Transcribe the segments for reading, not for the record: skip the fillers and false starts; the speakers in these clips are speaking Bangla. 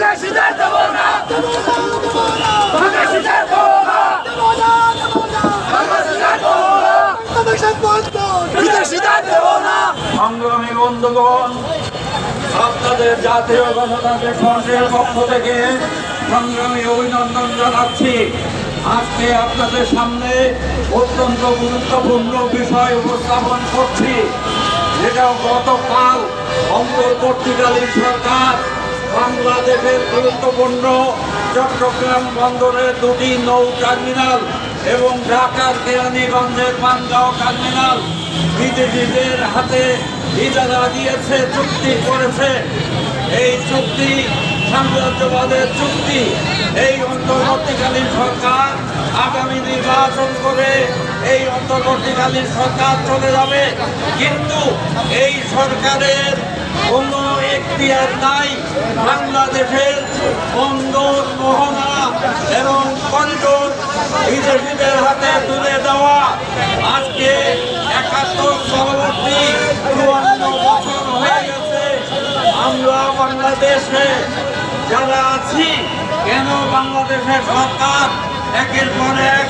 বিদেশিদের দেব না, বিদেশিদের দেব না, বিদেশিদের দেব না। সংগ্রামী বন্ধুগণ, আপনাদের জাতীয় গণতান্ত্রিক ফ্রন্টের পক্ষ থেকে সংগ্রামী অভিনন্দন জানাচ্ছি। আজকে আপনাদের সামনে অত্যন্ত গুরুত্বপূর্ণ বিষয় উপস্থাপন করছি, যেটা গতকাল অন্তর্বর্তীকালীন সরকার বাংলাদেশের গুরুত্বপূর্ণ চট্টগ্রাম বন্দরের দুটি নৌ টার্মিনাল এবং ঢাকার কেরানীগঞ্জের পানগাঁও টার্মিনাল বিদেশিদের হাতে ইজারা দিয়েছে, চুক্তি করেছে। এই চুক্তি সাম্রাজ্যবাদের চুক্তি। এই অন্তর্বর্তীকালীন সরকার আগামী নির্বাচন করে এই অন্তর্বর্তীকালীন সরকার চলে যাবে, কিন্তু এই সরকারের কোনো এখতিয়ার নাই বাংলাদেশের বন্দর, মোহনা এবং করিডোর বিদেশিদের হাতে তুলে দেওয়া। আজকে ৭১ পরবর্তী ৫৪ বছর হয়ে গেছে আমরা বাংলাদেশে যারা আছি, কেন বাংলাদেশের সরকার একের পর এক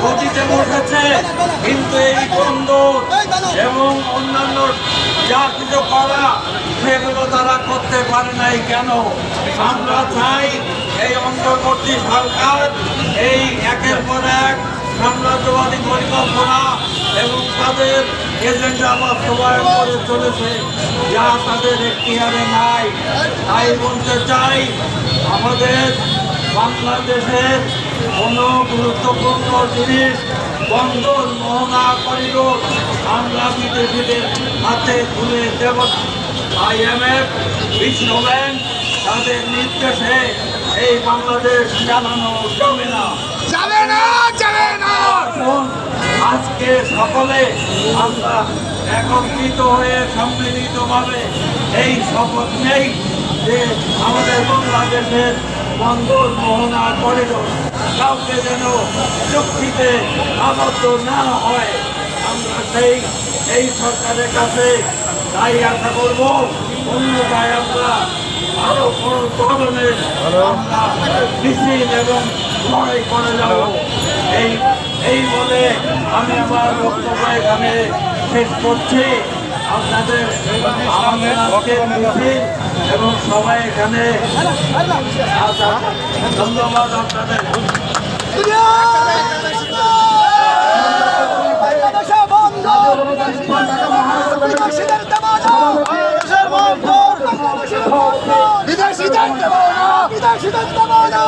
গতিতে বসেছে, কিন্তু এই বন্দর এবং অন্যান্য যা কিছু করা সেগুলো তারা করতে পারে নাই কেন? আমরা চাই এই অন্তর্বর্তী সরকার এই একের পর এক সাম্রাজ্যবাদী পরিকল্পনা এবং তাদের এজেন্ডা বাস্তবায়ন করে চলেছে, যা তাদের এখতিয়ারে নাই। তাই বলতে চাই, আমাদের বাংলাদেশের কোনো গুরুত্বপূর্ণ জিনিস বন্দর, মোহনা, করিডোর আমরা বিদেশিদের হাতে তুলে দেব। IMF, বিশ্ব ব্যাংক তাদের নির্দেশে এই বাংলাদেশ জানানো যাবে না, যাবে না, যাবে না। আজকে সকলে আমরা একত্রিত হয়ে সম্মিলিতভাবে এই শপথ নেই যে আমাদের বাংলাদেশের বন্দর, মোহনা, করিডোর কাউকে যেন চুক্তিতে আবদ্ধ না হয়। আমরা এই সরকারের কাছে তাই আশা করব, অন্যথায় আমরা আরো বড় ধরনের মিছিল এবং লড়াই করে যাব। এই বলে আমি আমার বক্তব্য এখানে শেষ করছি। আপনাদের আমাদের আজকের মিছিল এবং সবাই এখানে ধন্যবাদ আপনাদের। বিদেশিদের দেব না, বিদেশিদের দেব না।